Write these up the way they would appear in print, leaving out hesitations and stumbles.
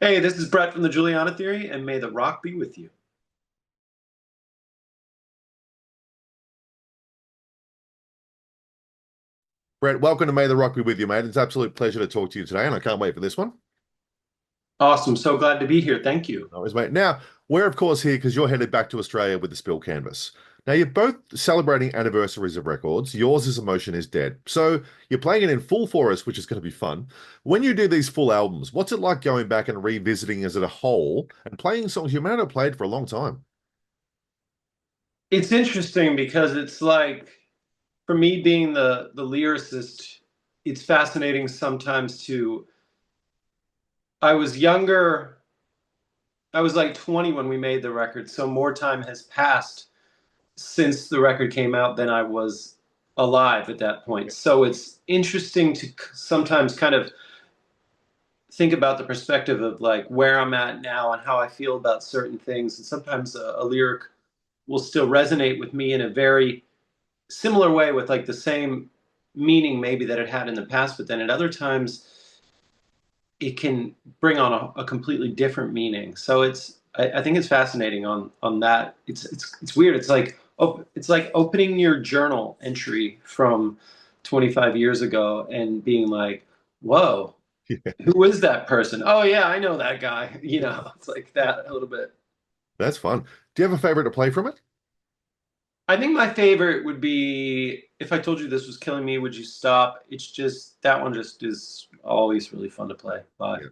Hey, this is Brett from the Juliana Theory, and may the rock be with you. Brett, welcome to May the Rock be with you, mate. It's an absolute pleasure to talk to you today, and I can't wait for this one. Awesome. So glad to be here. Thank you. Always, mate. Now, we're of course here because you're headed back to Australia with the Spill Canvas. Now, you're both celebrating anniversaries of records. Yours is Emotion is Dead. So you're playing it in full for us, which is going to be fun. When you do these full albums, what's it like going back and revisiting as a whole and playing songs you may not have played for a long time? It's interesting because it's like, for me being the lyricist, it's fascinating sometimes to. I was younger. I was like 20 when we made the record, so more time has passed since the record came out than I was alive at that point. So it's interesting to sometimes kind of think about the perspective of like where I'm at now and how I feel about certain things. And sometimes a lyric will still resonate with me in a very similar way with like the same meaning maybe that it had in the past, but then at other times it can bring on a completely different meaning. So I think it's fascinating on that. It's weird. It's like opening your journal entry from 25 years ago and being like, whoa, who is that person? Oh yeah, I know that guy. It's like that a little bit. That's fun. Do you have a favorite to play from it? I think my favorite would be If I Told You This Was Killing Me, Would You Stop? It's just that one just is always really fun to play live. Yeah,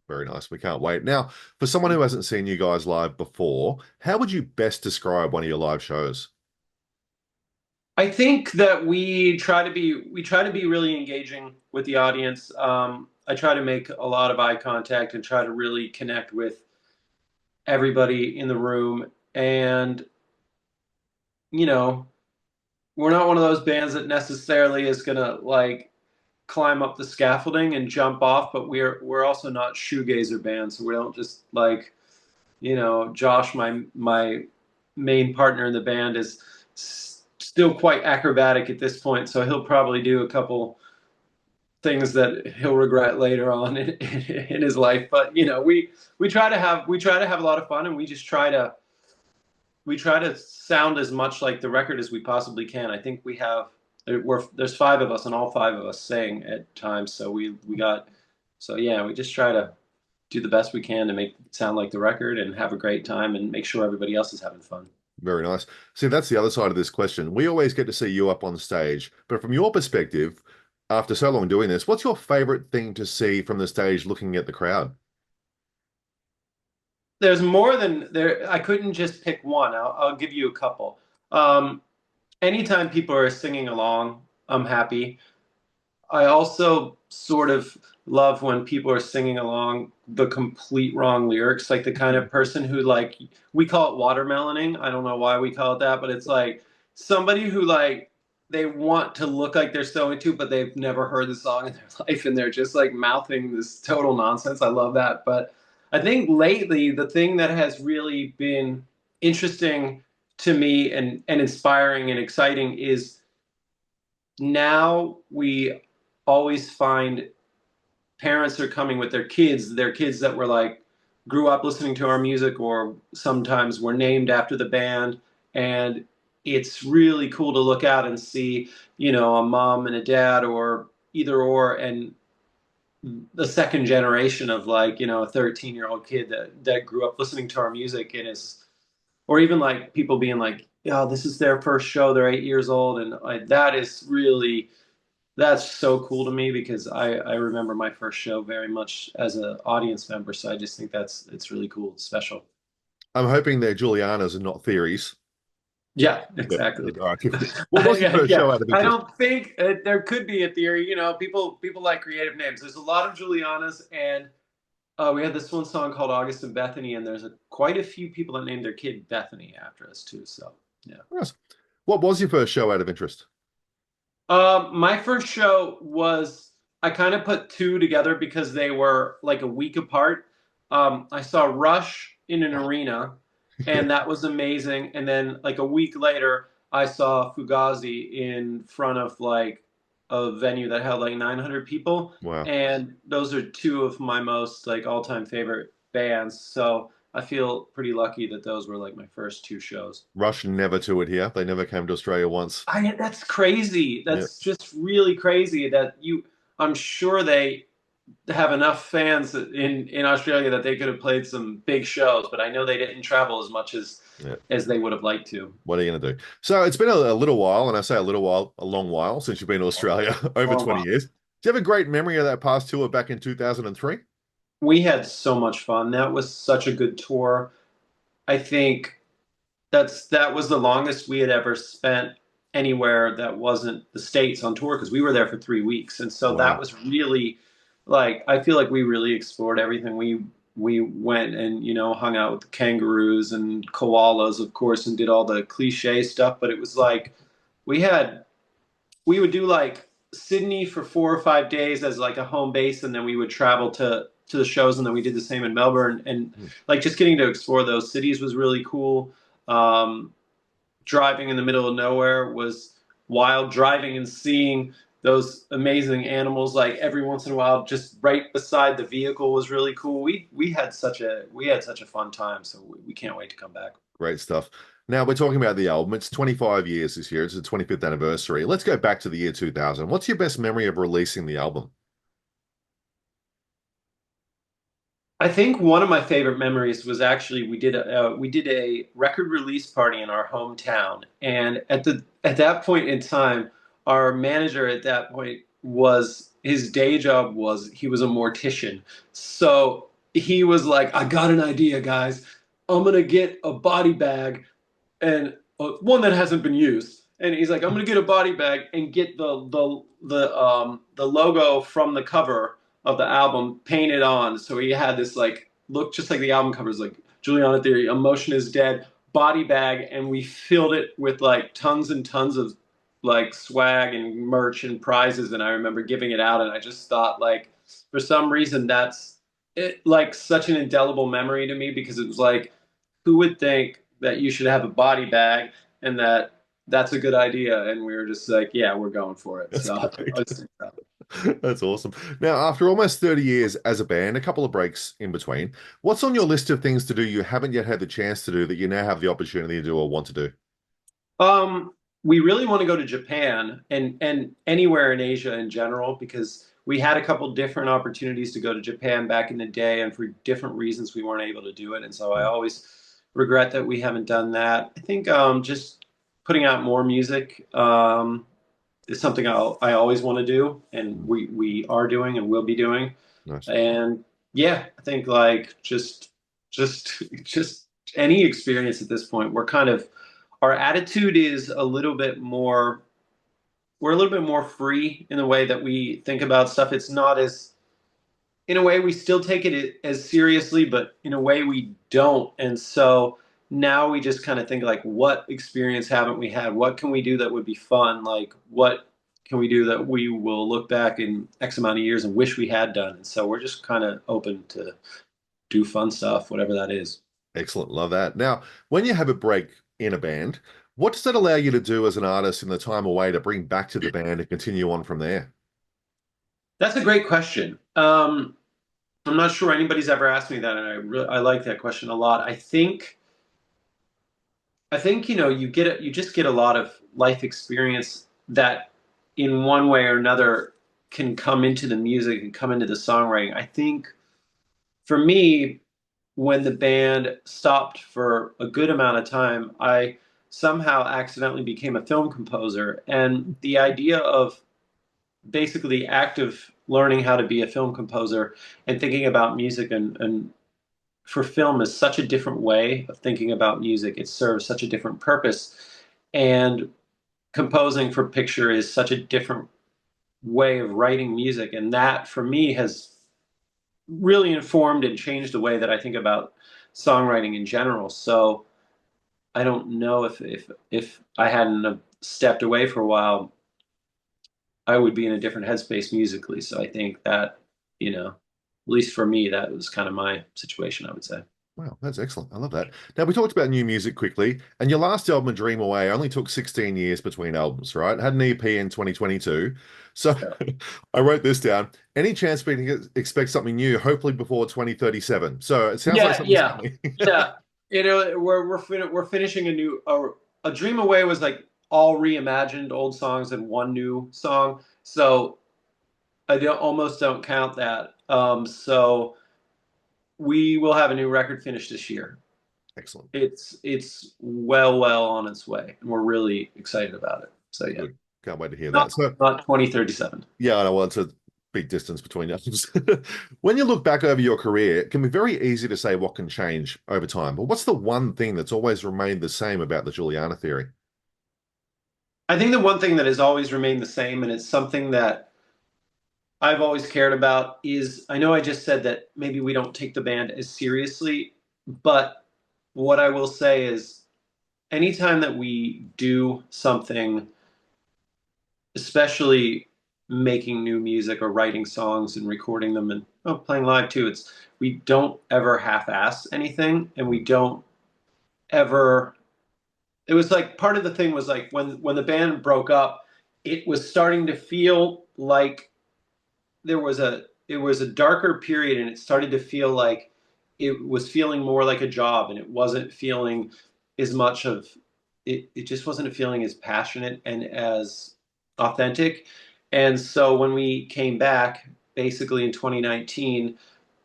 very nice. We can't wait. Now, for someone who hasn't seen you guys live before, how would you best describe one of your live shows? I think that we try to be really engaging with the audience. I try to make a lot of eye contact and try to really connect with everybody in the room. And you know, we're not one of those bands that necessarily is gonna like climb up the scaffolding and jump off, but we're also not shoegazer bands, so we don't just like, Josh, my main partner in the band, is still quite acrobatic at this point, so he'll probably do a couple things that he'll regret later on in his life. But we try to have a lot of fun, and we try to sound as much like the record as we possibly can. I think there's five of us, and all five of us sing at times. So yeah, we just try to do the best we can to make it sound like the record and have a great time and make sure everybody else is having fun. Very nice. See, that's the other side of this question. We always get to see you up on stage, but from your perspective, after so long doing this, what's your favorite thing to see from the stage looking at the crowd? There's more than there. I couldn't just pick one. I'll give you a couple. Um, Anytime people are singing along, I'm happy. I also sort of love when people are singing along the complete wrong lyrics, like the kind of person who like we call it watermeloning. I don't know why we call it that, but it's like somebody who like they want to look like they're so into, but they've never heard the song in their life, and they're just like mouthing this total nonsense. I love that. But I think lately the thing that has really been interesting to me and inspiring and exciting is now we always find parents are coming with their kids that were like grew up listening to our music or sometimes were named after the band. And it's really cool to look out and see, a mom and a dad or either or, and the second generation of like, a 13-year-old kid that grew up listening to our music and is, or even like people being like, yeah, this is their first show. They're 8 years old. And that is really, that's so cool to me because I remember my first show very much as an audience member. So I just think it's really cool, special. I'm hoping they're Julianas and not theories. Yeah, Yeah. exactly. All right. What was your Yeah, first yeah. show out of I interest? don't think there could be a theory. People like creative names. There's a lot of Julianas, and we had this one song called August and Bethany, and there's quite a few people that named their kid Bethany after us too. So yeah. Yes. What was your first show out of interest? My first show was I kind of put two together because they were like a week apart. I saw Rush in an arena, Yeah. and that was amazing. And then like a week later, I saw Fugazi in front of like a venue that held like 900 people, Wow. and those are two of my most like all-time favorite bands. So I feel pretty lucky that those were like my first two shows. Rush never toured here. They never came to Australia once. That's crazy. Yeah. That's just really crazy that you. I'm sure they have enough fans in Australia that they could have played some big shows, but I know they didn't travel as much Yeah. as they would have liked to. What are you going to do? So it's been a little while, and I say a little while, a long while since you've been to Australia, over Oh, 20 wow. years. Do you have a great memory of that past tour back in 2003? We had so much fun. That was such a good tour. I think that was the longest we had ever spent anywhere that wasn't the States on tour because we were there for 3 weeks. And so that Wow. was really like I feel like we really explored everything. We went and, hung out with the kangaroos and koalas, of course, and did all the cliche stuff, but it was like we had we would do like Sydney for 4 or 5 days as like a home base, and then we would travel to the shows, and then we did the same in Melbourne, and Hmm. like just getting to explore those cities was really cool. Um, Driving in the middle of nowhere was wild. Driving and seeing those amazing animals like every once in a while just right beside the vehicle was really cool. We had such a fun time, so we can't wait to come back. Great stuff. Now we're talking about the album. It's 25 years this year. It's the 25th anniversary. Let's go back to the year 2000. What's your best memory of releasing the album? I think one of my favorite memories was actually we did a record release party in our hometown, and at that point in time, our manager at that point was his day job was he was a mortician, so he was like, "I got an idea, guys. I'm gonna get a body bag and one that hasn't been used." And he's like, "I'm gonna get a body bag and get the logo from the cover of the album painted on." So he had this like look just like the album covers, like Juliana Theory, "Emotion is Dead" body bag, and we filled it with like tons and tons of like swag and merch and prizes. And I remember giving it out, and I just thought like for some reason that's it like such an indelible memory to me because it was like who would think that you should have a body bag and that's a good idea? And we were just like, yeah, we're going for it. That's So I great. was, That's awesome. Now, after almost 30 years as a band, a couple of breaks in between, what's on your list of things to do you haven't yet had the chance to do that you now have the opportunity to do or want to do? um, we really want to go to Japan and anywhere in Asia in general because we had a couple different opportunities to go to Japan back in the day, and for different reasons we weren't able to do it. And so I Hmm. always regret that we haven't done that. I think just putting out more music. Is something I always want to do, and Hmm. we are doing and will be doing. Nice. And yeah, I think like just any experience at this point. We're kind of our attitude is a little bit more. We're a little bit more free in the way that we think about stuff. It's not as in a way we still take it as seriously, but in a way we don't. And so now we just kind of think like, what experience haven't we had? What can we do that would be fun? Like, what can we do that we will look back in X amount of years and wish we had done? And so we're just kind of open to do fun stuff, whatever that is. Excellent. Love that. Now, when you have a break in a band, what does that allow you to do as an artist in the time away to bring back to the band and continue on from there? That's a great question. I'm not sure anybody's ever asked me that, and I like that question a lot. I think you just get a lot of life experience that in one way or another can come into the music and come into the songwriting. I think for me, when the band stopped for a good amount of time, I somehow accidentally became a film composer. And the idea of basically active learning how to be a film composer and thinking about music and for film is such a different way of thinking about music. It serves such a different purpose. And composing for picture is such a different way of writing music. And that for me has really informed and changed the way that I think about songwriting in general. So I don't know if I hadn't stepped away for a while, I would be in a different headspace musically. So I think that, at least for me, that was kind of my situation, I would say. Wow, that's excellent. I love that. Now, we talked about new music quickly, and your last album, Dream Away, only took 16 years between albums, right? Had an EP in 2022. So Yeah. I wrote this down. Any chance we can expect something new, hopefully before 2037? So it sounds like Yeah, something's yeah, coming. yeah. We're finishing a Dream Away was like all reimagined old songs and one new song. So almost don't count that. So we will have a new record finished this year. Excellent. It's well on its way, and we're really excited about it. So yeah, Good. Can't wait to hear not that. So, not 2037. yeah, I know. Well, it's a big distance between albums. When you look back over your career, it can be very easy to say what can change over time. But what's the one thing that's always remained the same about the Juliana theory? I think the one thing that has always remained the same, and it's something that I've always cared about, is I know I just said that maybe we don't take the band as seriously, but what I will say is anytime that we do something, especially making new music or writing songs and recording them and playing live too, it's we don't ever half-ass anything, and we don't ever. It was like part of the thing was like when the band broke up, it was starting to feel like it was a darker period, and it started to feel like it was feeling more like a job, and it wasn't feeling as much of it just wasn't feeling as passionate and as authentic. And so when we came back basically in 2019,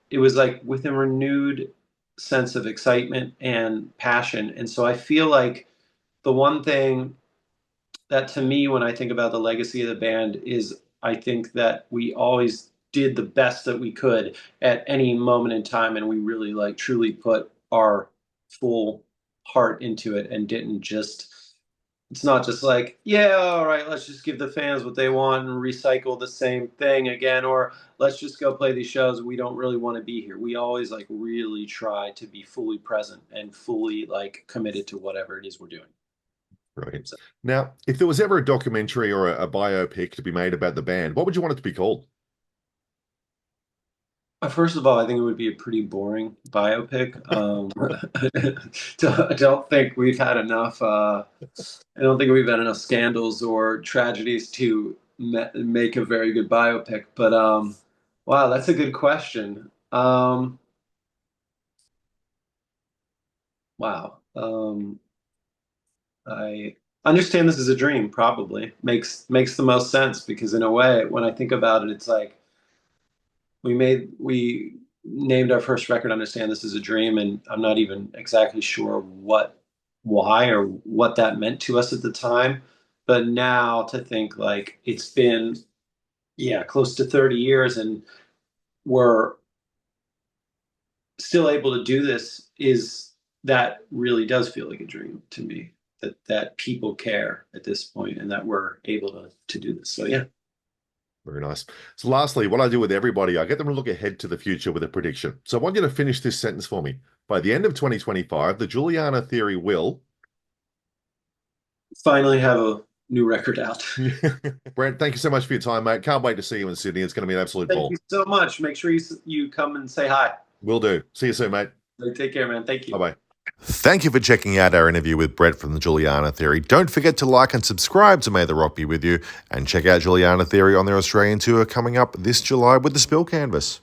it was like with a renewed sense of excitement and passion. And so I feel like the one thing that to me, when I think about the legacy of the band, is I think that we always did the best that we could at any moment in time, and we really like truly put our full heart into it and didn't just. It's not just like, yeah, all right, let's just give the fans what they want and recycle the same thing again, or let's just go play these shows. We don't really want to be here. We always like really try to be fully present and fully like committed to whatever it is we're doing. Right. So. Now, if there was ever a documentary or a biopic to be made about the band, what would you want it to be called? First of all, I think it would be a pretty boring biopic. I don't think we've had enough. I don't think we've had enough scandals or tragedies to make a very good biopic. But wow, that's a good question. Wow. I understand this is a dream. Probably makes the most sense because in a way, when I think about it, it's like we named our first record Understand This Is a Dream, and I'm not even exactly sure why or what that meant to us at the time. But now to think like it's been, yeah, close to 30 years, and we're still able to do this, is that really does feel like a dream to me, that people care at this point and that we're able to do this. So yeah. Very nice. So, lastly, what I do with everybody, I get them to look ahead to the future with a prediction. So, I want you to finish this sentence for me. By the end of 2025, the Juliana theory will. Finally have a new record out. Brent, thank you so much for your time, mate. Can't wait to see you in Sydney. It's going to be an absolute Thank ball. you so much. Make sure you come and say hi. Will do. See you soon, mate. Take care, man. Thank Bye you. bye. Thank you for checking out our interview with Brett from the Juliana Theory. Don't forget to like and subscribe to May the Rock Be With You, and check out Juliana Theory on their Australian tour coming up this July with the Spill Canvas.